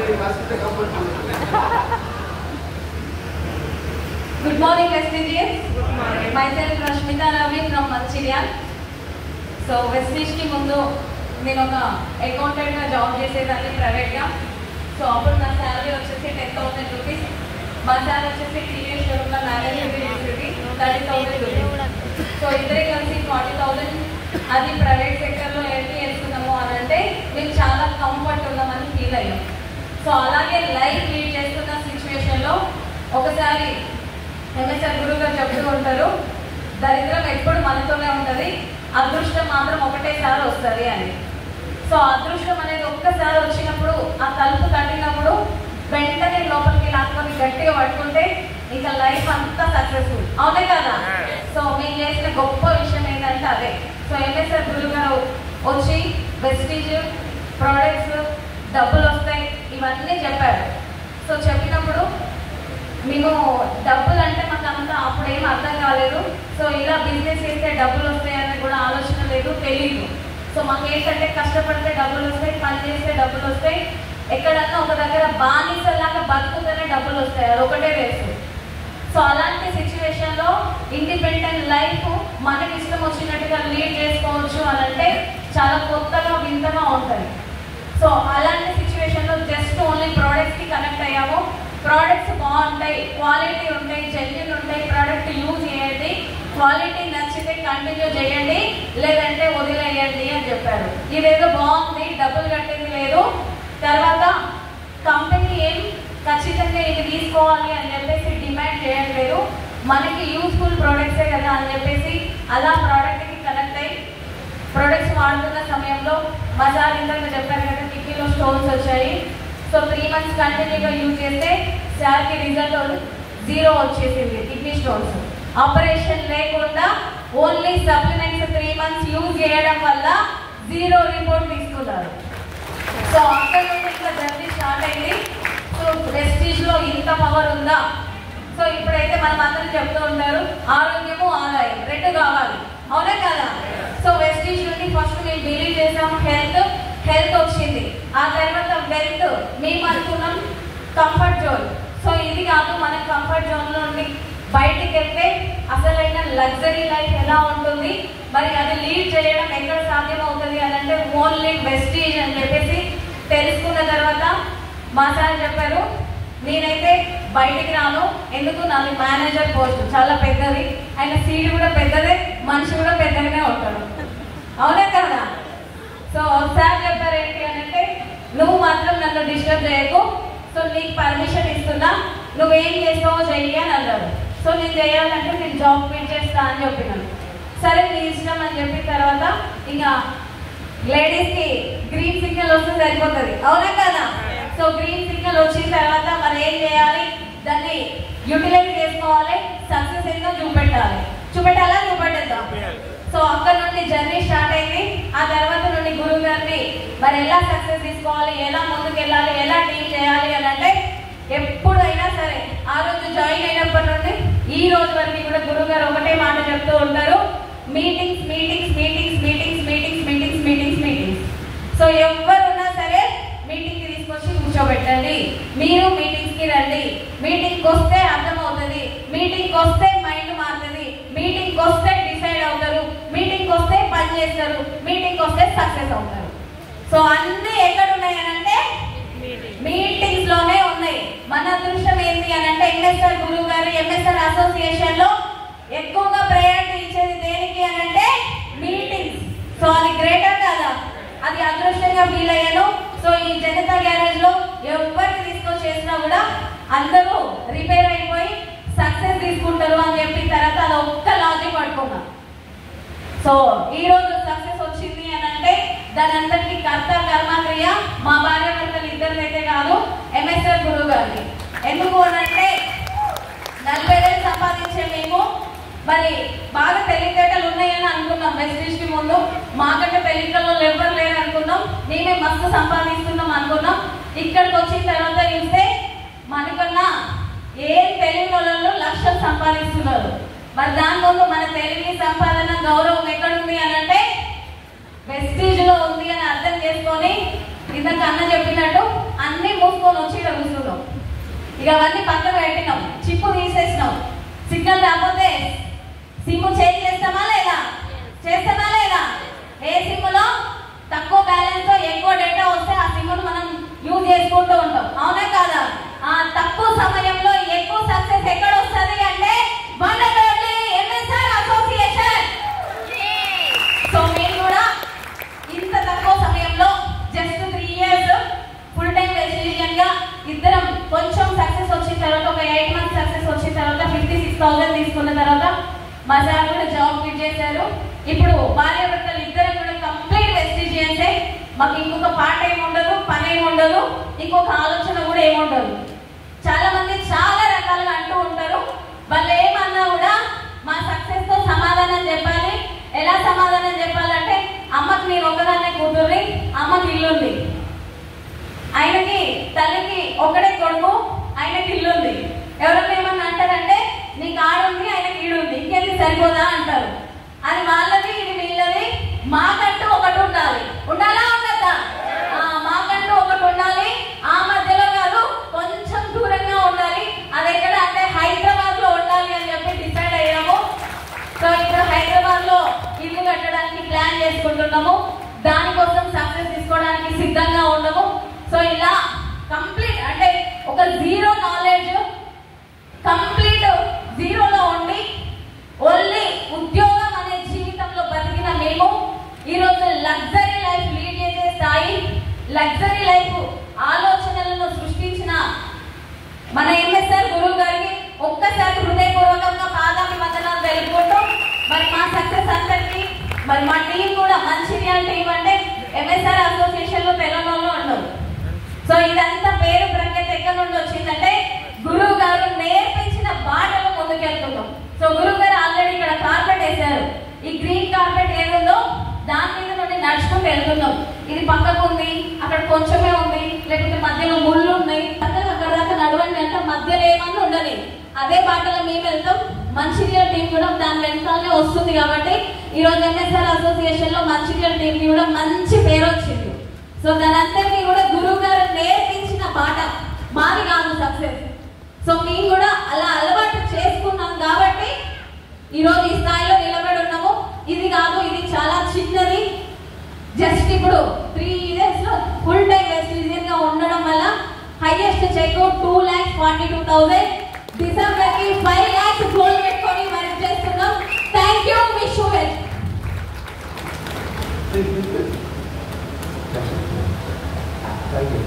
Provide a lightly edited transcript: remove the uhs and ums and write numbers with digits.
Good morning, Vestige. Myself Rashmita Ravi from Mancherial. So Vestige ki mundu నేను ఒక accountant గా job చేసేదాన్ని private గా. సో అప్పుడు నా శాలరీ వచ్చేసి 10,000 రూపీస్. మా సార్ వచ్చేసి టీవీఎస్ షోరూమ్ లో మేనేజర్ చేసేది 30,000 రూపీస్. సో ఇద్దరే కలిసి 40,000 అది ప్రైవేట్ సెక్టర్ లో ఏంటి చేస్తున్నాము అని అంటే మేము చాలా కంఫర్ట్ ఉన్నామని ఫీల్ అయ్యాం. సో అలాగే లైఫ్ లీడ్ చేస్తున్న సిచ్యువేషన్ లో ఒకసారి ఎంఎస్ఆర్ గురువు గారు చెప్తూ ఉంటారు, దరిద్రం ఎప్పుడు మనతోనే ఉంటుంది, అదృష్టం మాత్రం ఒకటేసారి వస్తుంది అని. సో అదృష్టం అనేది ఒక్కసారి వచ్చినప్పుడు ఆ తలుపు తట్టినప్పుడు వెంటనే లోపలికి లాక్కొని గట్టిగా పట్టుకుంటే ఇంకా లైఫ్ అంతా సక్సెస్ఫుల్, అవునే కదా. సో మేము చేసిన గొప్ప విషయం ఏంటంటే అదే. సో ఎంఎస్ఆర్ గురువు గారు వచ్చి వెస్టీజ్ ప్రోడక్ట్స్ డబ్బులు వస్తాయి ఇవన్నీ చెప్పారు. సో చెప్పినప్పుడు మేము డబ్బులు అంటే మాకు అంతా అప్పుడేం అర్థం కాలేదు. సో ఇలా బిజినెస్ చేస్తే డబ్బులు వస్తాయని కూడా ఆలోచన లేదు, తెలియదు. సో మాకు ఏంటంటే కష్టపడితే డబ్బులు వస్తాయి, పని చేస్తే డబ్బులు వస్తాయి, ఎక్కడన్నా ఒక దగ్గర బానిసలాగా బతుకుతూనే డబ్బులు వస్తాయి, అది ఒకటే వేసు. సో అలాంటి సిచ్యువేషన్లో ఇండిపెండెంట్ లైఫ్ మనకి ఇష్టం వచ్చినట్టుగా లీడ్ చేసుకోవచ్చు అని అంటే చాలా కొత్తగా వింతగా ఉంటుంది. సో అలాంటి సిచ్యువేషన్లో జస్ట్ ఓన్లీ ప్రోడక్ట్స్కి కనెక్ట్ అయ్యాము. ప్రోడక్ట్స్ బాగుంటాయి, క్వాలిటీ ఉంటాయి, జెన్యూన్ ఉంటాయి, ప్రోడక్ట్ యూజ్ చేయండి, క్వాలిటీ నచ్చితే కంటిన్యూ చేయండి, లేదంటే వదిలేయండి అని చెప్పారు. ఇదేదో బాగుంది, డబ్బులు కట్టింది లేదు, తర్వాత కంపెనీ ఏం ఖచ్చితంగా ఇది తీసుకోవాలి అని చెప్పేసి డిమాండ్ చేయట్లేదు, మనకి యూస్ఫుల్ ప్రోడక్ట్సే కదా అని చెప్పేసి అలా ప్రోడక్ట్కి కనెక్ట్ అయ్యి ప్రోడక్ట్స్ వాడుతున్న సమయంలో మా సార్ ఇందాక చెప్పారు కదా కిడ్నీలో స్టోన్స్ వచ్చాయి. సో 3 months కంటిన్యూగా యూజ్ చేస్తే సార్కి రిజల్ట్ 0 వచ్చేసింది, కిడ్నీ స్టోన్స్. ఆపరేషన్ లేకుండా ఓన్లీ సప్లిమెంట్స్ 3 months యూజ్ చేయడం వల్ల 0 రిపోర్ట్ తీసుకున్నారు. సో అక్కడ నుండి ఇంకా జర్నీ స్టార్ట్ అయింది. సో వెస్టీజ్లో ఇంత పవర్ ఉందా? సో ఇప్పుడైతే మనం అందరం చెప్తూ ఉంటారు ఆరోగ్యము ఆదాయం 2 కావాలి, అవునే కదా. సో వెస్టీజ్ నుండి ఫస్ట్ మేము బిలీవ్ చేసాము హెల్త్ వచ్చింది, ఆ తర్వాత వెల్త్ మేము అనుకున్నాం కంఫర్ట్ జోన్. సో ఇది కాదు, మన కంఫర్ట్ జోన్ నుండి బయటికి వెళ్తే అసలైన లగ్జరీ లైఫ్ ఎలా ఉంటుంది, మరి అది లీడ్ చేయడం ఎక్కడ సాధ్యమవుతుంది అని అంటే ఓన్లీ వెస్టీజ్ అని చెప్పేసి తెలుసుకున్న తర్వాత మా సార్ చెప్పారు నేనైతే బయటికి రాను, ఎందుకు నాది మేనేజర్ పోస్ట్ చాలా పెద్దది, ఆయన సీట్ కూడా పెద్దదే, మనిషి కూడా పెద్దగానే ఉంటాడు, అవునే కదా. సో సార్ చెప్పారు ఏంటి అని అంటే నువ్వు మాత్రం నన్ను డిస్టర్బ్ చేయకు, సో నీకు పర్మిషన్ ఇస్తున్నా, నువ్వేం చేస్తావో చెయ్యి అని అన్నారు. సో నేను చేయాలంటే నేను జాబ్ క్విట్ చేస్తా అని చెప్పినాను. సరే నీ ఇష్టం అని చెప్పిన తర్వాత ఇంకా లేడీస్కి గ్రీన్ సిగ్నల్ వస్తే సరిపోతుంది, అవునా కదా. సో గ్రీన్ సిగ్నల్ వచ్చిన తర్వాత మనం ఏం చేయాలి, దాన్ని యూటిలైజ్ చేసుకోవాలి, సక్సెస్ ఏందో చూపెట్టాలా చూపెట్టేద్దాం. సో అక్కడ నుండి జర్నీ స్టార్ట్ అయింది. ఆ తర్వాత నుండి గురువు గారిని మరి ఎలా సక్సెస్ తీసుకోవాలి, ఎలా ముందుకు వెళ్ళాలి, ఎలా డీల్ చేయాలి అని అంటే ఎప్పుడైనా సరే ఆ రోజు జాయిన్ అయినప్పటి నుండి ఈ రోజు వరకు కూడా గురువు గారు ఒకటే మాట చెప్తూ ఉంటారు, meetings meetings meetings meetings meetings meetings meetings meetings. So ఎవరున్నా సరే మీటింగ్కి తీసుకొచ్చి కూర్చోబెట్టండి, మీరు మీటింగ్స్కి రండి, మీటింగ్కి వస్తే అర్థమవుతుంది, మీటింగ్కి వస్తే మైండ్ మారుతుంది, మీటింగ్కి వస్తే డిసైడ్ అవుతారు, మీటింగ్కి వస్తే పని చేస్తారు, మీటింగ్కి వస్తే సక్సెస్ అవుతారు. సో అన్నీ ఎక్కడ ఉన్నాయి అని అంటే మీటింగ్స్ లోనే ఉన్నాయి. మన అదృష్టం ఏంటి అని అంటే ఎంఎస్ఆర్ గురువు గారు ఎంఎస్ఆర్ అసోసియేషన్ లో ఎక్కువగా ప్రయారిటీ ఇచ్చేది దేనికి అని అంటే మీటింగ్స్. సో అది గ్రేటర్ కదా, అది అదృష్టంగా ఫీల్ అయ్యాను. సో ఈ జనతా గ్యారేజ్ లో ఎవరిని తీసుకొచ్చేసినా కూడా అందరూ రిపేర్ అయిపోయి సక్సెస్ తీసుకుంటారు అని చెప్పిన తర్వాత అది ఒక్క లాజిక్ పట్టుకున్నాం. సో ఈ రోజు సక్సెస్ వచ్చింది అని అంటే దాని అందరికీ కర్త కర్మక్రియ మా భార్య భర్తలు ఇద్దరినైతే కాదు, ఎంఎస్ఆర్ గురువు గారిని. ఎందుకు అనంటే 40 ఏళ్ళు సంపాదించే మేము మరి బాగా తెలివితేటలు ఉన్నాయని అనుకున్నాం. వెస్టీజ్కి ముందు మాకంటే తెలివితేటలు ఎవరు లేరు అనుకున్నాం, మేమే మస్తు సంపాదిస్తున్నాం అనుకున్నాం. ఇక్కడికి వచ్చిన తర్వాత చూస్తే మనకన్నా ఏం తెలివి వాళ్ళు లక్షలు సంపాదిస్తున్నారు. మరి దాని ముందు మన తెలివి సంపాదన గౌరవం ఎక్కడుంది అని అంటే వెస్టీజ్ లో ఉంది అని అర్థం చేసుకొని ఇందాక అన్న చెప్పినట్టు అన్ని మూసుకొని వచ్చి ఇక్కడ కూర్చున్నాం. ఇక అవన్నీ పక్కన పెట్టినాం, చిప్పు తీసేసినాం. సిగ్నల్ రాకపోతే సిమ్ చేంజ్ చేస్తామా లేదా? చేస్తామా లేదా? ఏ సిమ్లో తక్కువ బ్యాలెన్స్ తో ఎక్కువ డేటా వస్తే ఆ సిమ్ను మనం యూజ్ చేసుకుంటూ ఉంటాం, అవునా కాదా? ఆ తక్కువ సమయంలో ఎక్కువ సక్సెస్ ఎక్కడ వస్తుంది అంటే ఎంఎస్ఆర్ అసోసియేషన్. సో మేము కూడా ఇంత తక్కువ సమయంలో just 3 years full time vegetarian గా ఇద్దరం కొంచెం సక్సెస్ వచ్చిన తర్వాత, ఒక 8 months సక్సెస్ వచ్చిన తర్వాత 56,000 తీసుకున్న తర్వాత మా సార్ కూడా జాబ్ క్విట్ చేశారు. ఇప్పుడు భార్య భర్తలు ఇద్దరం కూడా కంప్లీట్ వెజిటేరియన్సే. మాకు ఇంకొక పాట ఏమి ఉండదు, పని ఏమి ఉండదు, ఇంకొక ఆలోచన కూడా ఏముండదు. చాలా మంది చాలా రకాలుగా అంటూ ఉంటారు, వాళ్ళు ఏమన్నా కూడా మా సక్సెస్ తో సమాధానం చెప్పాలి. ఎలా సమాధానం చెప్పాలంటే, అమ్మకి నేను ఒకదాన్నే కూతుర్ని, అమ్మకి ఇల్లుంది, ఆయనకి తల్లికి ఒకటే కొడుకు, ఆయనకి ఇల్లుంది. ఎవరైనా ఏమన్నా అంటారంటే నీకు ఆడుంది, ఆయనకి ఈడుంది, ఇంకేది సరిపోదా అంటారు. అది వాళ్ళది, ఇది వీళ్ళది. మాకంటూ ఒకటి ఉండాలి. ఉండాలా ఉండదా? మాకంటూ ఒకటి ఉండాలి. ఆ మధ్యలో కాదు, కొంచెం దూరంగా ఉండాలి. అది ఎక్కడ అంటే హైదరాబాద్ లో ఉండాలి అని చెప్పి డిసైడ్ అయ్యాము. సో ఇప్పుడు హైదరాబాద్ లో ఇల్లు కట్టడానికి ప్లాన్ చేసుకుంటున్నాము. దానికోసం సక్సెస్ తీసుకోవడానికి సిద్ధంగా ఉన్నాము. సో ఇలా కంప్లీట్ అంటే ఒక జీరో నాలెడ్జ్, కంప్లీట్ జీరోలో ఉండి ఓన్లీ ఉద్యోగం అనే జీవితంలో బతికిన మేము ఈరోజు లగ్జరీ లైఫ్ లీడ్ చేసే స్థాయి, లగ్జరీ లైఫ్ ఆలోచనలను సృష్టించిన మన ఎంఎస్ఆర్ గురువు గారికి ఒక్కసారి హృదయపూర్వకంగా పాదాభివందనాలు తెలుపుకుంటూ, మరి మా సక్సెస్ అందరికీ, మరి మా టీం కూడా మంచిర్యాల టీం అంటే ఎంఎస్ఆర్ అసోసియేషన్ లో తెలంగాణలో ఉండదు. సో ఇదంతా పేరు ప్రఖ్యాత ఎక్కడి నుండి వచ్చిందంటే గురువు గారు నేర్పించిన బాటలో ముందుకెళ్తున్నాం. సో గురువు గారు ఆల్రెడీ ఇక్కడ కార్పెట్ వేశారు. ఈ గ్రీన్ కార్పెట్ ఏదుందో దాని మీద నుండి నడుచుకుంటూ వెళ్తున్నాం. ఇది పక్కకు ఉంది, అక్కడ కొంచెమే ఉంది, లేకపోతే మధ్యలో ముళ్ళు ఉన్నాయి, అక్కడ దాకా నడవండి అంటే మధ్యలో ఏమన్నా ఉండదు. అదే బాటలో మేము వెళ్తాం. మంచిర్యాల టీం కూడా దాని వెనకాలనే వస్తుంది. కాబట్టి ఈ రోజు ఎంఎస్ఆర్ అసోసియేషన్ లో మంచిర్యాల టీం కి కూడా మంచి పేరు వచ్చింది. సో దానంతటినీ కూడా గురువు గారు నేర్పించిన బాట, మాది కాదు సక్సెస్. సో మేము కూడా అలా అలవాటు చేసుకున్నాం కాబట్టి ఈరోజు ఈ స్థాయిలో నిలబడి ఉన్నాము. ఇది కాదు, ఇది చాలా చిన్నది. జస్ట్ ఇప్పుడు 3 years లో ఫుల్ టైం వెజిటేరియన్ గా ఉండడం వల్ల హైయెస్ట్ చెక్ 2,42,000, డిసెంబర్ కి 5 lakhs గోల్ పెట్టుకొని వర్క్ చేస్తున్నాం. Thank you, wish you well. Thank you.